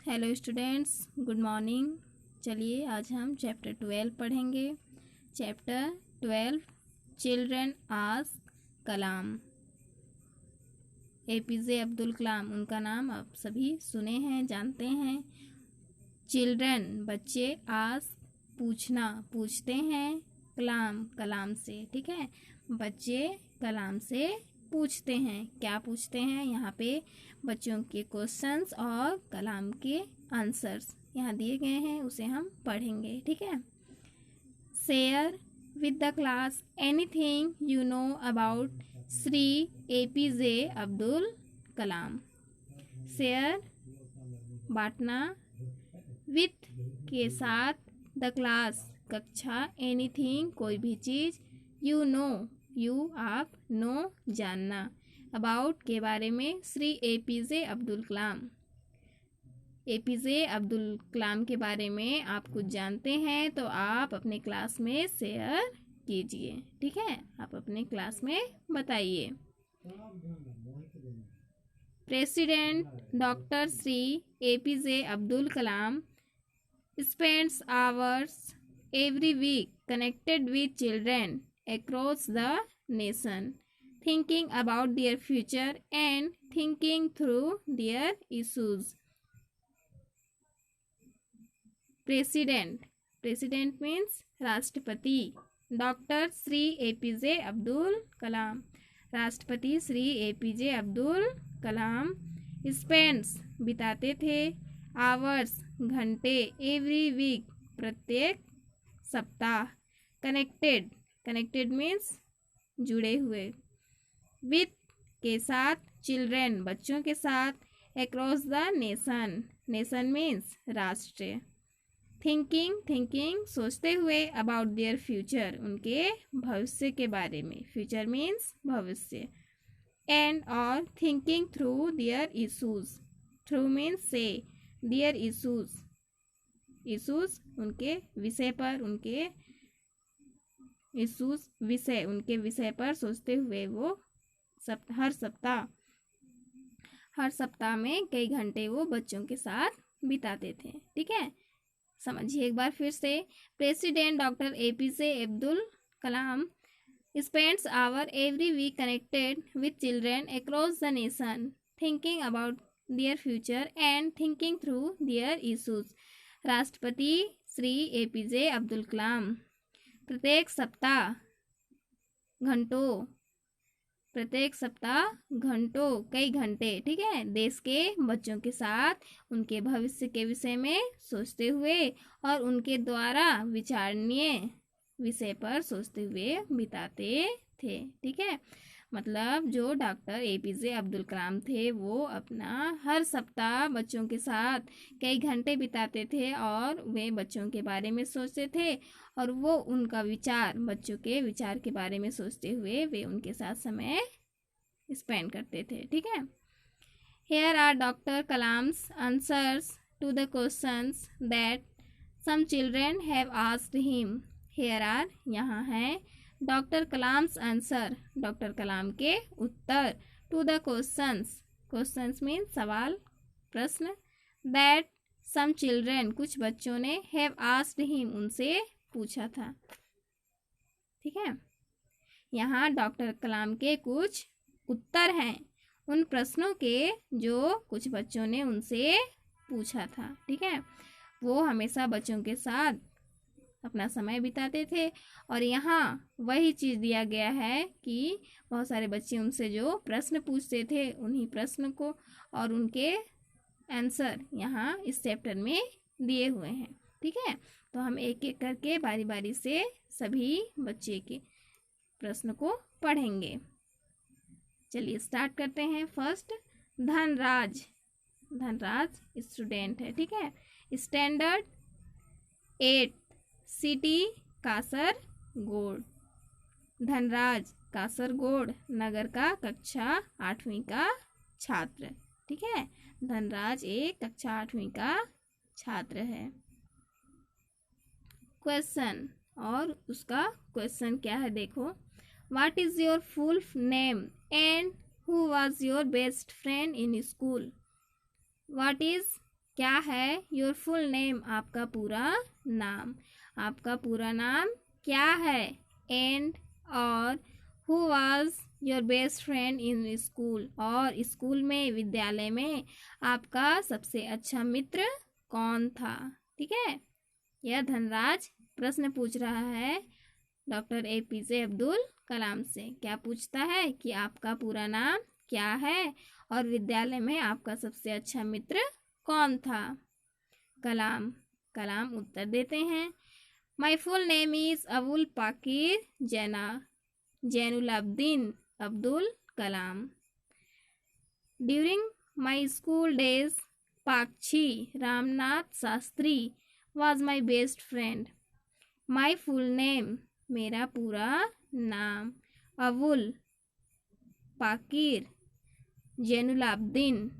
Hello students, good morning. चलिए आज हम चैप्टर 12 पढ़ेंगे। चैप्टर 12 चिल्ड्रन आस्क कलाम। एपीजे अब्दुल कलाम, उनका नाम आप सभी सुने हैं, जानते हैं। चिल्ड्रन बच्चे, आस्क पूछना, पूछते हैं, कलाम कलाम से, ठीक है। बच्चे कलाम से पूछते हैं। क्या पूछते हैं? यहाँ पे बच्चों के क्वेश्चंस और कलाम के आंसर्स यहाँ दिए गए हैं, उसे हम पढ़ेंगे, ठीक है। Share with the class anything you know about Shri APJ Abdul Kalam. Share बांटना, विथ के साथ, द क्लास कक्षा, एनीथिंग कोई भी चीज़, यू नो यू आप, नो जानना, अबाउट के बारे में, श्री एपीजे अब्दुल कलाम। एपीजे अब्दुल कलाम के बारे में आप कुछ जानते हैं तो आप अपने क्लास में शेयर कीजिए, ठीक है। आप अपने क्लास में बताइए। President doctor Shri APJ Abdul Kalam spends hours every week connected with children across the nation, thinking about their future and thinking through their issues. President means राष्ट्रपति। डॉक्टर श्री एपीजे अब्दुल कलाम, राष्ट्रपति श्री एपीजे अब्दुल कलाम spends बिताते थे, आवर्स घंटे, एवरी वीक प्रत्येक सप्ताह, connected means जुड़े हुए, with के साथ, चिल्ड्रन बच्चों के साथ, अक्रॉस द नेशन मीन्स राष्ट्र, थिंकिंग सोचते हुए, अबाउट देयर फ्यूचर उनके भविष्य के बारे में, फ्यूचर मीन्स भविष्य, एंड और thinking through their issues, through means से, देयर इशूज उनके विषय पर, उनके इशूज विषय, उनके विषय पर सोचते हुए वो हर सप्ताह में कई घंटे वो बच्चों के साथ बिताते थे, ठीक है। समझिए एक बार फिर से। President doctor APJ Abdul Kalam spends hour every week connected with children across the nation, thinking about their future and thinking through their issues. राष्ट्रपति श्री एपीजे अब्दुल कलाम प्रत्येक सप्ताह घंटों कई घंटे, ठीक है, देश के बच्चों के साथ उनके भविष्य के विषय में सोचते हुए और उनके द्वारा विचारणीय विषय पर सोचते हुए बिताते थे, ठीक है। मतलब जो डॉक्टर एपीजे अब्दुल कलाम थे वो अपना हर सप्ताह बच्चों के साथ कई घंटे बिताते थे और वे बच्चों के बारे में सोचते थे और वो उनका विचार, बच्चों के विचार के बारे में सोचते हुए वे उनके साथ समय स्पेंड करते थे, ठीक है। Here are Dr. Kalam's answers to the questions that some children have asked him. Here are यहाँ है डॉक्टर कलाम्स आंसर, डॉक्टर कलाम के उत्तर, टू द क्वेश्चंस मीन सवाल, प्रश्न, दैट सम चिल्ड्रन कुछ बच्चों ने, हैव आस्क्ड हिम उनसे पूछा था, ठीक है। यहाँ डॉक्टर कलाम के कुछ उत्तर हैं उन प्रश्नों के जो कुछ बच्चों ने उनसे पूछा था, ठीक है। वो हमेशा बच्चों के साथ अपना समय बिताते थे और यहाँ वही चीज़ दिया गया है कि बहुत सारे बच्चे उनसे जो प्रश्न पूछते थे उन्हीं प्रश्न को और उनके आंसर यहाँ इस चैप्टर में दिए हुए हैं, ठीक है। तो हम एक एक करके बारी बारी से सभी बच्चे के प्रश्न को पढ़ेंगे। चलिए स्टार्ट करते हैं। फर्स्ट, धनराज स्टूडेंट है, ठीक है, स्टैंडर्ड 8, सिटी कासरगोड। धनराज कासरगोड नगर का कक्षा 8वीं का छात्र, ठीक है। धनराज एक कक्षा 8वीं का छात्र है। क्वेश्चन, और उसका क्वेश्चन क्या है देखो। What is your full name and who was your best friend in school. What is क्या है? योर फुल नेम, आपका पूरा नाम। आपका पूरा नाम क्या है? एंड और who was your best friend in school, और स्कूल में, विद्यालय में आपका सबसे अच्छा मित्र कौन था? ठीक है, यह धनराज प्रश्न पूछ रहा है डॉक्टर APJ अब्दुल कलाम से। क्या पूछता है कि आपका पूरा नाम क्या है और विद्यालय में आपका सबसे अच्छा मित्र कौन था? कलाम उत्तर देते हैं, my full name is Abul Pakir Jainulabdeen Abdul Kalam. During my school days Pakshi Ramnath Shastri was my best friend. My full name, मेरा पूरा नाम, अबुल पाकिर जैनुलाब्दीन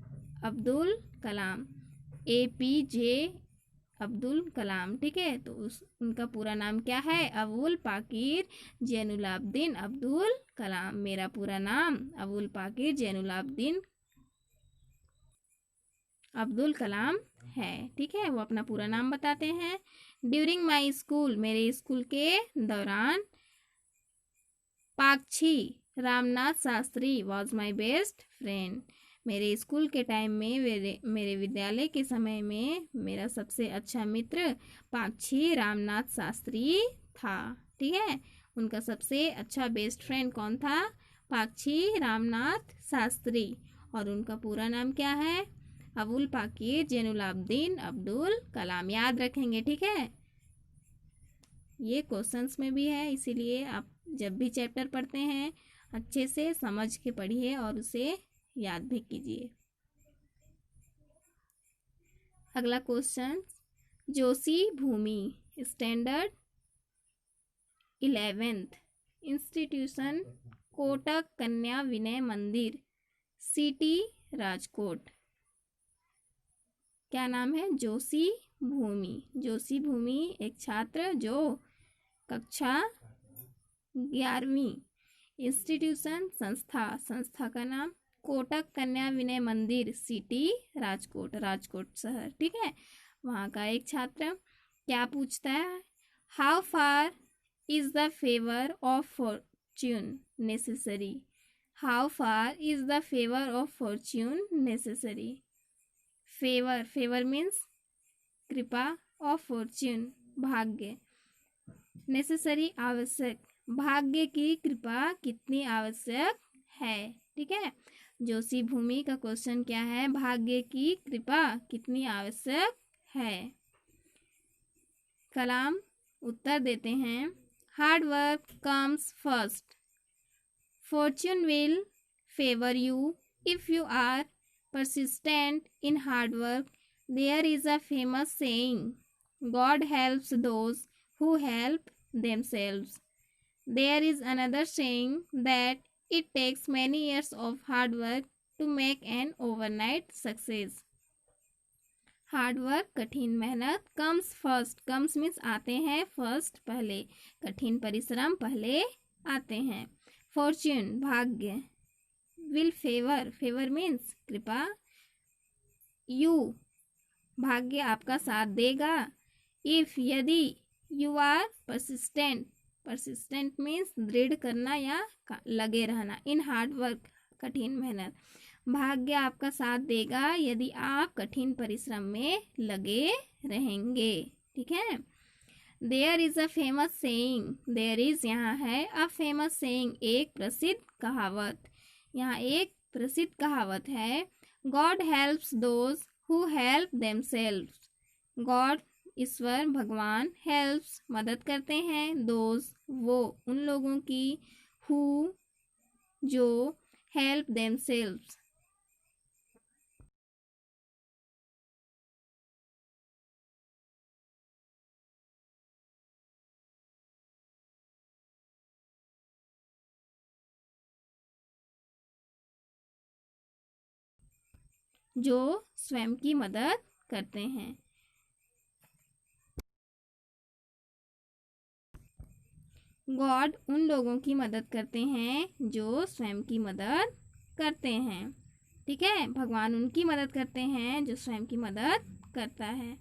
अब्दुल कलाम, APJ अब्दुल कलाम। ठीक है, तो उनका पूरा नाम क्या है? अबुल पाकिर जैनुलाब्दीन अब्दुल कलाम। मेरा पूरा नाम अबुल पाकिर जैनुलाब्दीन अब्दुल कलाम है। ठीक है, वो अपना पूरा नाम बताते हैं। ड्यूरिंग माई स्कूल, मेरे स्कूल के दौरान, Pakshi Ramnath Shastri was my best friend. मेरे स्कूल के टाइम में, मेरे विद्यालय के समय में मेरा सबसे अच्छा मित्र पाक्षी रामनाथ शास्त्री था। ठीक है, उनका सबसे अच्छा बेस्ट फ्रेंड कौन था? पाक्षी रामनाथ शास्त्री। और उनका पूरा नाम क्या है? अबुल पाकिर जैनुलाब्दीन अब्दुल कलाम। याद रखेंगे, ठीक है, ये क्वेश्चंस में भी है, इसीलिए आप जब भी चैप्टर पढ़ते हैं अच्छे से समझ के पढ़िए और उसे याद भी कीजिए। अगला क्वेश्चन, जोशी भूमि स्टैंडर्ड 11th इंस्टीट्यूशन कोटक कन्या विनय मंदिर सिटी राजकोट। क्या नाम है? जोशी भूमि। जोशी भूमि एक छात्र जो कक्षा 11वीं, इंस्टीट्यूशन संस्था का नाम कोटक कन्या विनय मंदिर सिटी राजकोट शहर। ठीक है, वहाँ का एक छात्र। क्या पूछता है? How far is the favour of Fortune necessary? How far is the favour of Fortune necessary? Favour means कृपा, ऑफ फॉर्च्यून भाग्य, नेसेसरी आवश्यक, भाग्य की कृपा कितनी आवश्यक है। ठीक है, जोशी भूमि का क्वेश्चन क्या है? भाग्य की कृपा कितनी आवश्यक है। कलाम उत्तर देते हैं, hard work comes first, fortune will favour you if you are persistent in hard work. There is a famous saying, God helps those who help themselves. There is another saying that it takes many years of hard work to make an overnight success. Hard work कठिन मेहनत, comes first, comes means आते हैं, first पहले, कठिन परिश्रम पहले आते हैं, फॉर्च्यून भाग्य, विल फेवर मीन्स कृपा, यू भाग्य आपका साथ देगा, इफ यदि, यू आर परसिस्टेंट मीन्स दृढ़ करना या लगे रहना, इन हार्ड वर्क कठिन मेहनत, भाग्य आपका साथ देगा यदि आप कठिन परिश्रम में लगे रहेंगे। ठीक है, there is a famous saying, there is यहाँ है, अ फेमस सेइंग एक प्रसिद्ध कहावत, यहाँ एक प्रसिद्ध कहावत है, God helps those who help themselves. God ईश्वर भगवान, हेल्प्स मदद करते हैं, दोज वो उन लोगों की, हु जो, हेल्प देमसेल्व्स जो स्वयं की मदद करते हैं। गॉड उन लोगों की मदद करते हैं जो स्वयं की मदद करते हैं। ठीक है, भगवान उनकी मदद करते हैं जो स्वयं की मदद करता है।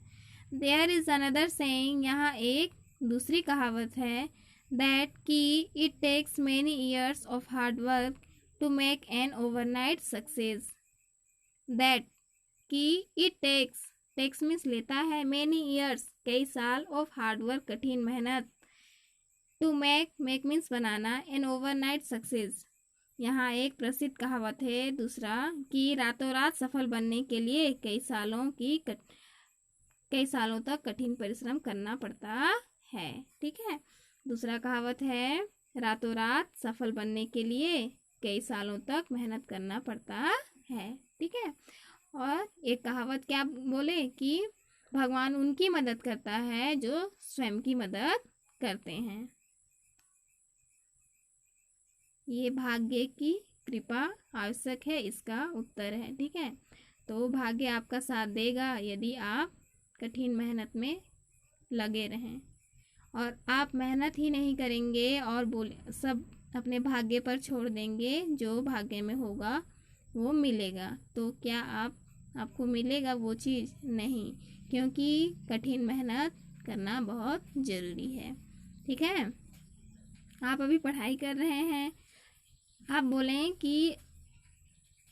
देयर इज अनदर सेइंग, यहाँ एक दूसरी कहावत है, दैट कि it takes many years of hard work to make an overnight success. That कि इट टेक्स मीन्स लेता है, मेनी ईयर्स कई साल, ऑफ हार्ड वर्क कठिन मेहनत, टू मेक मीन्स बनाना, एन ओवरनाइट सक्सेस। यहाँ एक प्रसिद्ध कहावत है दूसरा कि रातों रात सफल बनने के लिए कई सालों तक कठिन परिश्रम करना पड़ता है। ठीक है, दूसरा कहावत है रातों रात सफल बनने के लिए कई सालों तक मेहनत करना पड़ता है। ठीक है, और एक कहावत क्या बोले कि भगवान उनकी मदद करता है जो स्वयं की मदद करते हैं। ये भाग्य की कृपा आवश्यक है, इसका उत्तर है। ठीक है, तो भाग्य आपका साथ देगा यदि आप कठिन मेहनत में लगे रहें, और आप मेहनत ही नहीं करेंगे और सब अपने भाग्य पर छोड़ देंगे, जो भाग्य में होगा वो मिलेगा, तो क्या आपको मिलेगा वो चीज़? नहीं, क्योंकि कठिन मेहनत करना बहुत ज़रूरी है। ठीक है, आप अभी पढ़ाई कर रहे हैं, आप बोलें कि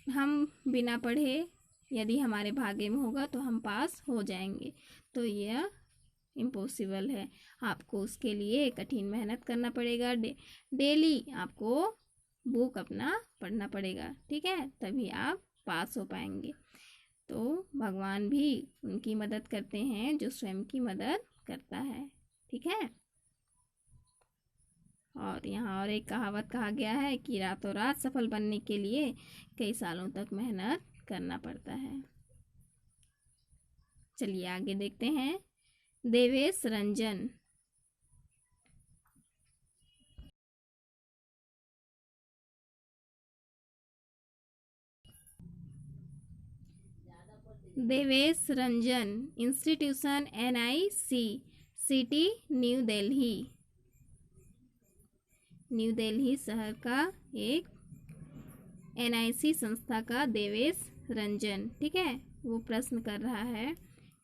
हम बिना पढ़े यदि हमारे भाग्य में होगा तो हम पास हो जाएंगे, तो यह इम्पॉसिबल है। आपको उसके लिए कठिन मेहनत करना पड़ेगा, डेली आपको बुक अपना पढ़ना पड़ेगा। ठीक है, तभी आप पास हो पाएंगे। तो भगवान भी उनकी मदद करते हैं जो स्वयं की मदद करता है। ठीक है, और यहाँ और एक कहावत कहा गया है कि रातों रात सफल बनने के लिए कई सालों तक मेहनत करना पड़ता है। चलिए आगे देखते हैं। Devesh Ranjan, Devesh Ranjan, institution NIC, city new Delhi, new Delhi शहर का एक NIC संस्था का देवेश रंजन। ठीक है, वो प्रश्न कर रहा है,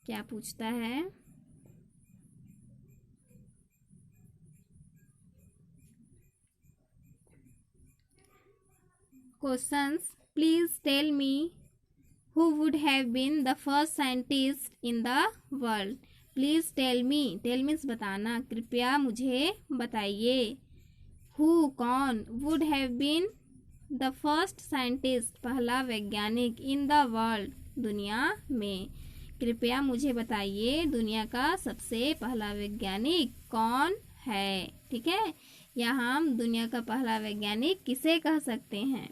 क्या पूछता है? Questions, please tell me who would have been the first scientist in the world? Please tell me, tell means बताना, कृपया मुझे बताइए। who कौन, would have been the first scientist पहला वैज्ञानिक, इन द वर्ल्ड दुनिया में, कृपया मुझे बताइए दुनिया का सबसे पहला वैज्ञानिक कौन है। ठीक है, यहाँ हम दुनिया का पहला वैज्ञानिक किसे कह सकते हैं?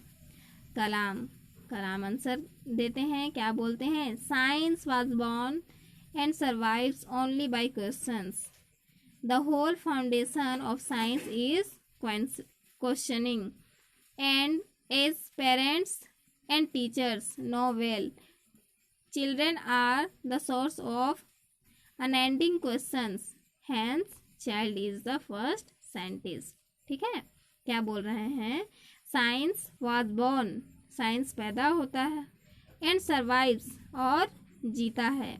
कलाम। कलाम आंसर देते हैं, क्या बोलते हैं? Science was born and survives only by questions, the whole foundation of science is questioning, and as parents and teachers know well, children are the source of unending questions, hence child is the first scientist। ठीक है, क्या बोल रहे हैं? Science was born, science पैदा होता है, and survives और जीता है।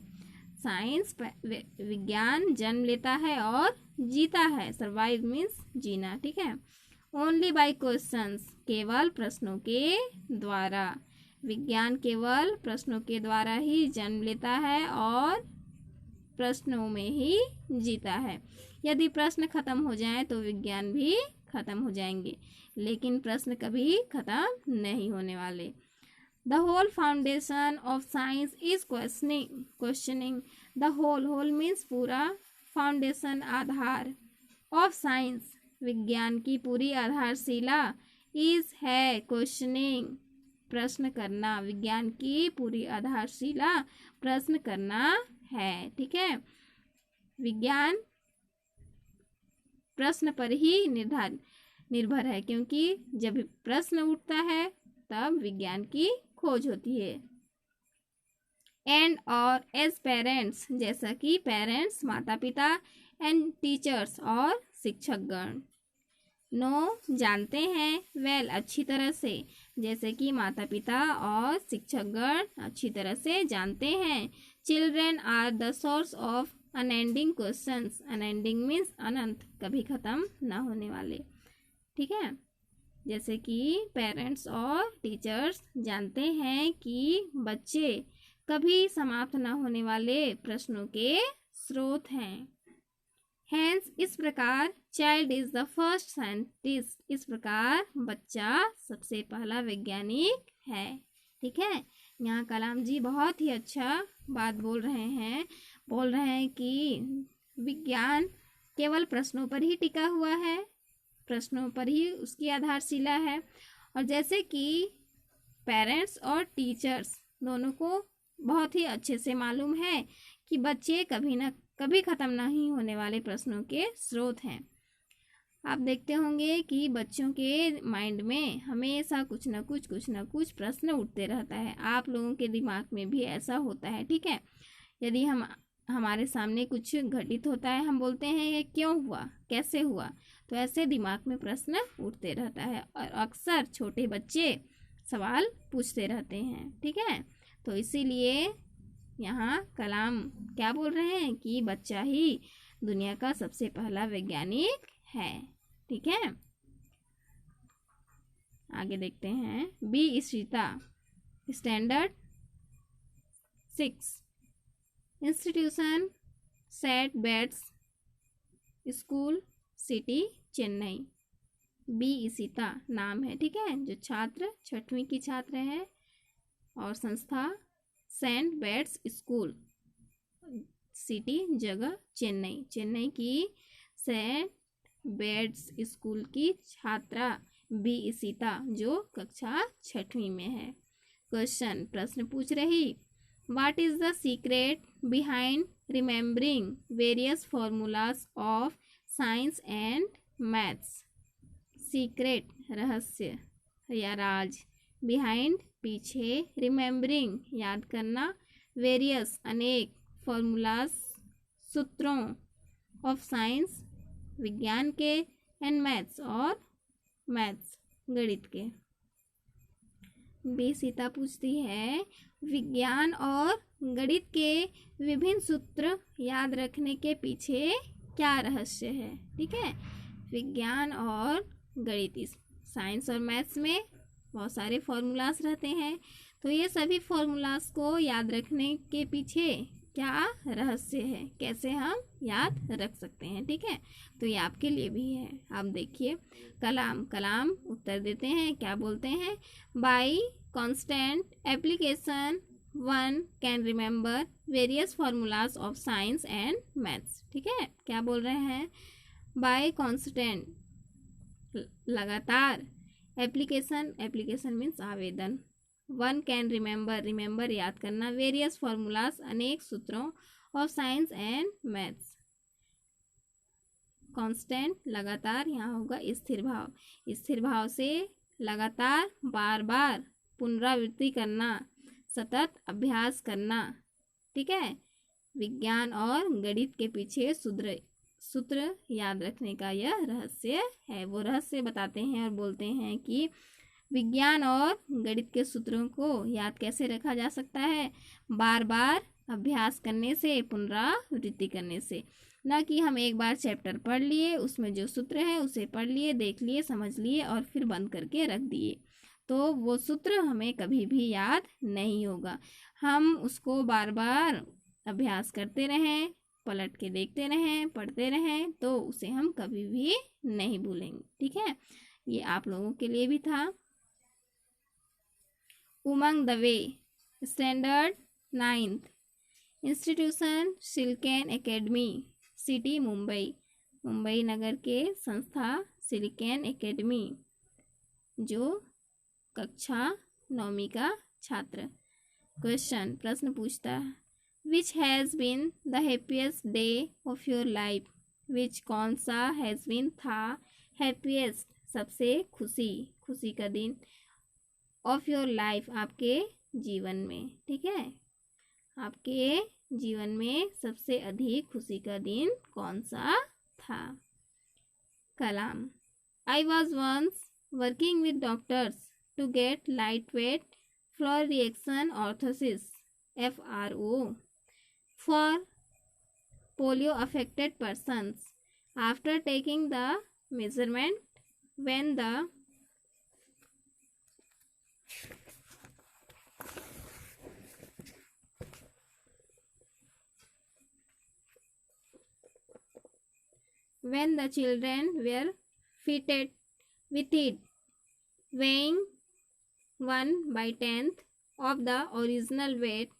साइंस विज्ञान जन्म लेता है और जीता है, सर्वाइव मीन्स जीना। ठीक है, ओनली बाय क्वेश्चंस, केवल प्रश्नों के द्वारा, विज्ञान केवल प्रश्नों के द्वारा ही जन्म लेता है और प्रश्नों में ही जीता है। यदि प्रश्न खत्म हो जाए तो विज्ञान भी खत्म हो जाएंगे, लेकिन प्रश्न कभी खत्म नहीं होने वाले। The whole foundation of science is questioning, the whole means पूरा, फाउंडेशन आधार, ऑफ साइंस विज्ञान की पूरी आधारशिला, इज है क्वेश्चनिंग प्रश्न करना, विज्ञान की पूरी आधारशिला प्रश्न करना है। ठीक है, विज्ञान प्रश्न पर ही निर्भर है, क्योंकि जब प्रश्न उठता है तब विज्ञान की खोज होती है। एंड और एज पेरेंट्स, जैसा कि पेरेंट्स माता पिता, एंड टीचर्स और शिक्षकगण, नो जानते हैं, वेल अच्छी तरह से, जैसे कि माता पिता और शिक्षकगण अच्छी तरह से जानते हैं। Children are the source of unending questions, unending means अनंत, कभी खत्म ना होने वाले, ठीक है। जैसे कि पेरेंट्स और टीचर्स जानते हैं कि बच्चे कभी समाप्त ना होने वाले प्रश्नों के स्रोत हैं। हैंस इस प्रकार child is the first scientist, इस प्रकार बच्चा सबसे पहला वैज्ञानिक है, ठीक है। यहाँ कलाम जी बहुत ही अच्छा बात बोल रहे हैं कि विज्ञान केवल प्रश्नों पर ही टिका हुआ है, प्रश्नों पर ही उसकी आधारशिला है। और जैसे कि पेरेंट्स और टीचर्स दोनों को बहुत ही अच्छे से मालूम है कि बच्चे कभी ख़त्म नहीं होने वाले प्रश्नों के स्रोत हैं। आप देखते होंगे कि बच्चों के माइंड में हमेशा कुछ ना कुछ प्रश्न उठते रहता है। आप लोगों के दिमाग में भी ऐसा होता है, ठीक है। यदि हमारे सामने कुछ घटित होता है, हम बोलते हैं ये क्यों हुआ, कैसे हुआ, तो ऐसे दिमाग में प्रश्न उठते रहता है और अक्सर छोटे बच्चे सवाल पूछते रहते हैं, ठीक है। तो इसीलिए यहाँ कलाम क्या बोल रहे हैं कि बच्चा ही दुनिया का सबसे पहला वैज्ञानिक है, ठीक है। आगे देखते हैं। B Ishita, standard 6, institution St Bede's school city Chennai. B Ishita नाम है, ठीक है, जो छात्र 6वीं की छात्र है, और संस्था सेंट बेड्स स्कूल, सिटी जगह चेन्नई, चेन्नई की सेंट बेड्स स्कूल की छात्रा बी इशिता जो कक्षा 6वीं में है। क्वेश्चन, प्रश्न पूछ रही, what is the secret behind remembering various formulas of science and maths. Secret रहस्य या राज, बिहाइंड पीछे, रिमेम्बरिंग याद करना, वेरियस अनेक, फॉर्मूलाज सूत्रों, ऑफ साइंस विज्ञान के, एंड मैथ्स और मैथ्स गणित के। बी सीता पूछती है, विज्ञान और गणित के विभिन्न सूत्र याद रखने के पीछे क्या रहस्य है, ठीक है। विज्ञान और गणित, साइंस और मैथ्स में बहुत सारे फॉर्मूलाज रहते हैं, तो ये सभी फॉर्मूलाज को याद रखने के पीछे क्या रहस्य है, कैसे हम याद रख सकते हैं, ठीक है। तो ये आपके लिए भी है। आप देखिए, कलाम उत्तर देते हैं, क्या बोलते हैं, by constant application one can remember various formulas of science and maths, ठीक है। क्या बोल रहे हैं, बाय कांस्टेंट लगातार, एप्लीकेशन मीन्स आवेदन, वन कैन रिमेंबर याद करना, वेरियस फॉर्मूलाज अनेक सूत्रों, of science and maths. Constant लगातार, यहाँ होगा स्थिर भाव, स्थिर भाव से लगातार बार बार पुनरावृत्ति करना, सतत अभ्यास करना, ठीक है। विज्ञान और गणित के पीछे सूत्र याद रखने का यह रहस्य है। वो रहस्य बताते हैं और बोलते हैं कि विज्ञान और गणित के सूत्रों को याद कैसे रखा जा सकता है, बार बार अभ्यास करने से, पुनरावृत्ति करने से, ना कि हम एक बार चैप्टर पढ़ लिए, उसमें जो सूत्र है उसे पढ़ लिए, देख लिए, समझ लिए और फिर बंद करके रख दिए, तो वो सूत्र हमें कभी भी याद नहीं होगा। हम उसको बार बार अभ्यास करते रहें, पलट के देखते रहें, पढ़ते रहें, तो उसे हम कभी भी नहीं भूलेंगे, ठीक है। ये आप लोगों के लिए भी था। Umang Dave, standard 9th, institution silicon academy, city Mumbai, Mumbai नगर के संस्था सिलिकन एकेडमी, जो कक्षा 9वीं का छात्र। क्वेश्चन, प्रश्न पूछता है, which has been the happiest day of your life, which कौन सा हैज़ बीन था हैप्पीएस्ट सबसे खुशी का दिन, ऑफ योर लाइफ आपके जीवन में, ठीक है। आपके जीवन में सबसे अधिक खुशी का दिन कौन सा था। कलाम, I was once working with doctors to get lightweight floor reaction orthosis FRO for polio affected persons. After taking the measurement when the children were fitted with it, weighing 1/10 of the original weight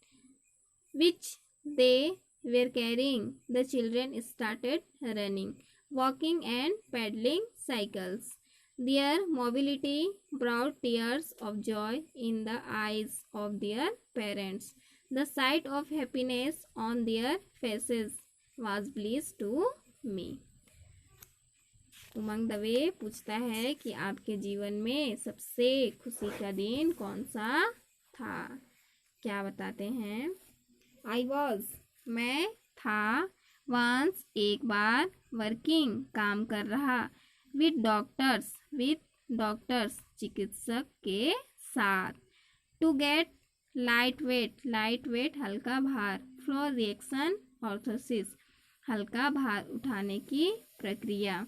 which they were carrying, the children started running, walking and pedaling cycles. Their mobility brought tears of joy in the eyes of their parents. The sight of happiness on their faces was bliss to me. उमंग दवे पूछता है कि आपके जीवन में सबसे खुशी का दिन कौन सा था? क्या बताते हैं? I was मैं था, once एक बार, वर्किंग काम कर रहा, with डॉक्टर्स चिकित्सक के साथ, to get lightweight हल्का भार, floor reaction orthosis हल्का भार उठाने की प्रक्रिया,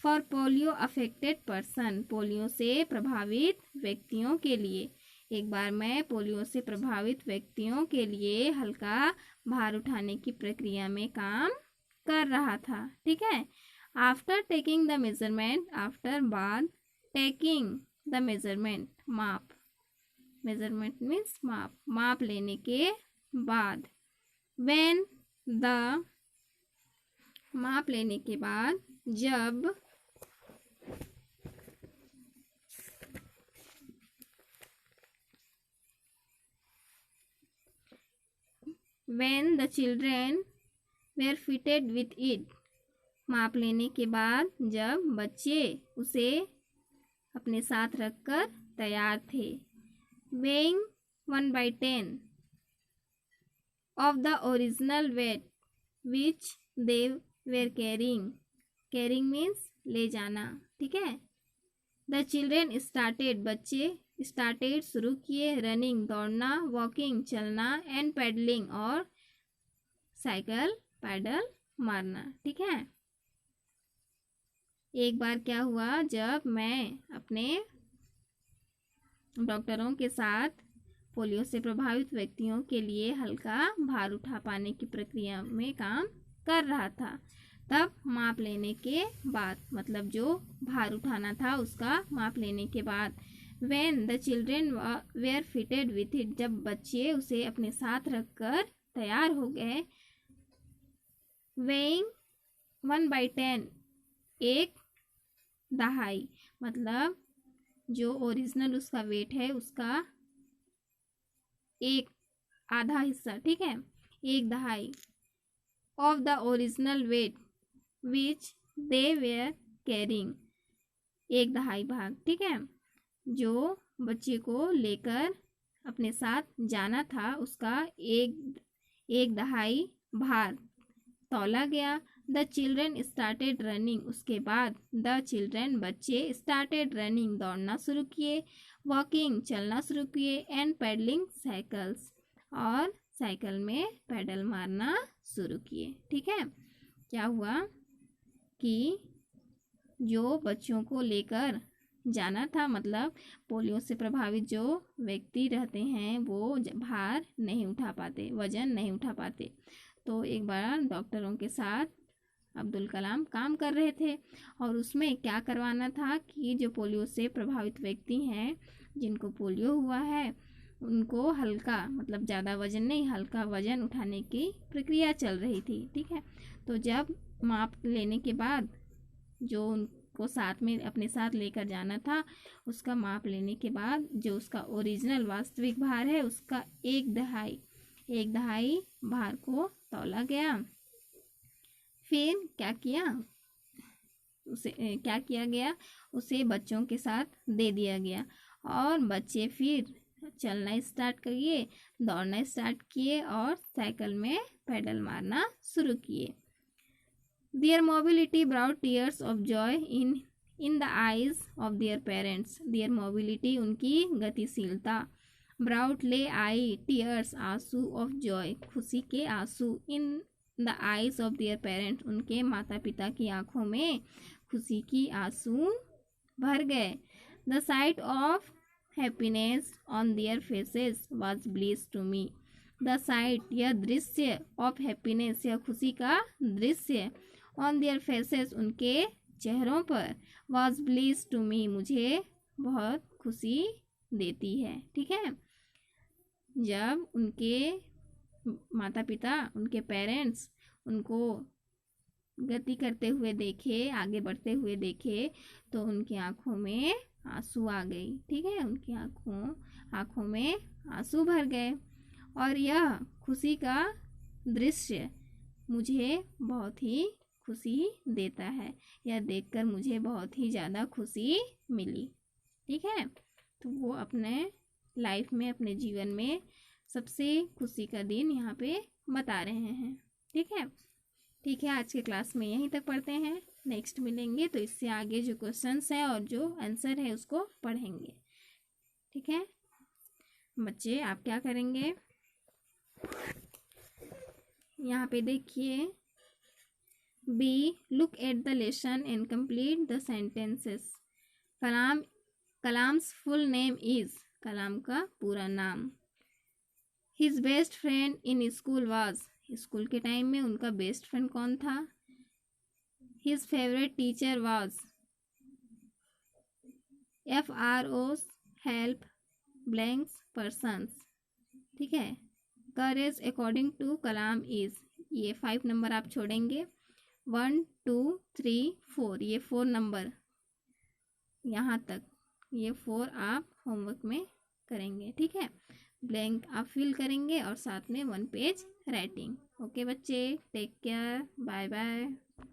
for polio affected person polio से प्रभावित व्यक्तियों के लिए। एक बार मैं पोलियो से प्रभावित व्यक्तियों के लिए हल्का भार उठाने की प्रक्रिया में काम कर रहा था। ठीक है। After taking the measurement, after बाद टेकिंग द मेजरमेंट, माप, मेजरमेंट मीन्स माप, माप लेने के बाद, व्हेन द माप लेने के बाद, जब, when the children were fitted with it, माप लेने के बाद जब बच्चे उसे अपने साथ रखकर तैयार थे, weighing 1/10 of the original weight which they were carrying means ले जाना। ठीक है। the children started बच्चे started शुरू किए, रनिंग दौड़ना, वॉकिंग चलना, एंड पेडलिंग और साइकिल पैडल मारना। ठीक है। एक बार क्या हुआ, जब मैं अपने डॉक्टरों के साथ पोलियो से प्रभावित व्यक्तियों के लिए हल्का भार उठा पाने की प्रक्रिया में काम कर रहा था, तब माप लेने के बाद, मतलब जो भार उठाना था उसका माप लेने के बाद, when the children were fitted with it, जब बच्चे उसे अपने साथ रखकर तैयार हो गए, weighing 1/10 एक दहाई, मतलब जो ओरिजिनल उसका वेट है उसका एक आधा हिस्सा। ठीक है। एक दहाई of the original weight which they were carrying, एक दहाई भाग। ठीक है। जो बच्चे को लेकर अपने साथ जाना था उसका एक दहाई भार तौला गया। द चिल्ड्रन स्टार्टेड रनिंग, उसके बाद द चिल्ड्रन बच्चे स्टार्टेड रनिंग दौड़ना शुरू किए, वॉकिंग चलना शुरू किए, एंड पेडलिंग साइकिल्स और साइकिल में पेडल मारना शुरू किए। ठीक है। क्या हुआ कि जो बच्चों को लेकर जाना था, मतलब पोलियो से प्रभावित जो व्यक्ति रहते हैं वो भार नहीं उठा पाते, वजन नहीं उठा पाते, तो एक बार डॉक्टरों के साथ अब्दुल कलाम काम कर रहे थे और उसमें क्या करवाना था कि जो पोलियो से प्रभावित व्यक्ति हैं, जिनको पोलियो हुआ है, उनको हल्का, मतलब ज़्यादा वजन नहीं, हल्का वजन उठाने की प्रक्रिया चल रही थी। ठीक है। तो जब माप लेने के बाद जो उनको साथ में अपने साथ लेकर जाना था, उसका माप लेने के बाद जो उसका ओरिजिनल वास्तविक भार है उसका एक दहाई भार को तौला गया। फिर क्या किया गया, उसे बच्चों के साथ दे दिया गया और बच्चे फिर चलना स्टार्ट किए, दौड़ना स्टार्ट किए और साइकिल में पेडल मारना शुरू किए। Their mobility brought tears of joy in in the eyes of their parents, their mobility, उनकी गतिशीलता, ब्राउट ले आई टीयर्स, आंसू ऑफ जॉय, खुशी के आंसू, in the eyes of their parents, उनके माता पिता की आंखों में खुशी की आंसू भर गए, the sight of happiness on their faces was bliss to me, the sight, यह दृश्य, ऑफ हैप्पीनेस, यह खुशी का दृश्य, ऑन देयर फेसेस, उनके चेहरों पर, वाज ब्लिस टू मी, मुझे बहुत खुशी देती है। ठीक है, जब उनके माता पिता, उनके पेरेंट्स उनको गति करते हुए देखे, आगे बढ़ते हुए देखे, तो उनकी आंखों में आंसू आ गई। ठीक है, उनकी आंखों में आंसू भर गए, और यह खुशी का दृश्य मुझे बहुत ही खुशी देता है, यह देखकर मुझे बहुत ही ज़्यादा खुशी मिली। ठीक है, तो वो अपने लाइफ में, अपने जीवन में सबसे खुशी का दिन यहाँ पे बता रहे हैं। ठीक है, आज के क्लास में यहीं तक पढ़ते हैं, नेक्स्ट मिलेंगे तो इससे आगे जो क्वेश्चंस है और जो आंसर है उसको पढ़ेंगे। ठीक है बच्चे, आप क्या करेंगे, यहाँ पे देखिए, B, look at the lesson and complete the sentences. Kalam's full name is, Kalam का पूरा नाम। His best friend in school was, school के टाइम में उनका बेस्ट फ्रेंड कौन था। His favourite teacher was, FROs help blanks persons. ठीक है, courage according to Kalam is, ये 5 नंबर आप छोड़ेंगे, 1 2 3 4, ये 4 नंबर यहाँ तक, ये 4 आप होमवर्क में करेंगे। ठीक है, ब्लैंक आप फिल करेंगे और साथ में 1 पेज राइटिंग। ओके बच्चे, टेक केयर, बाय बाय।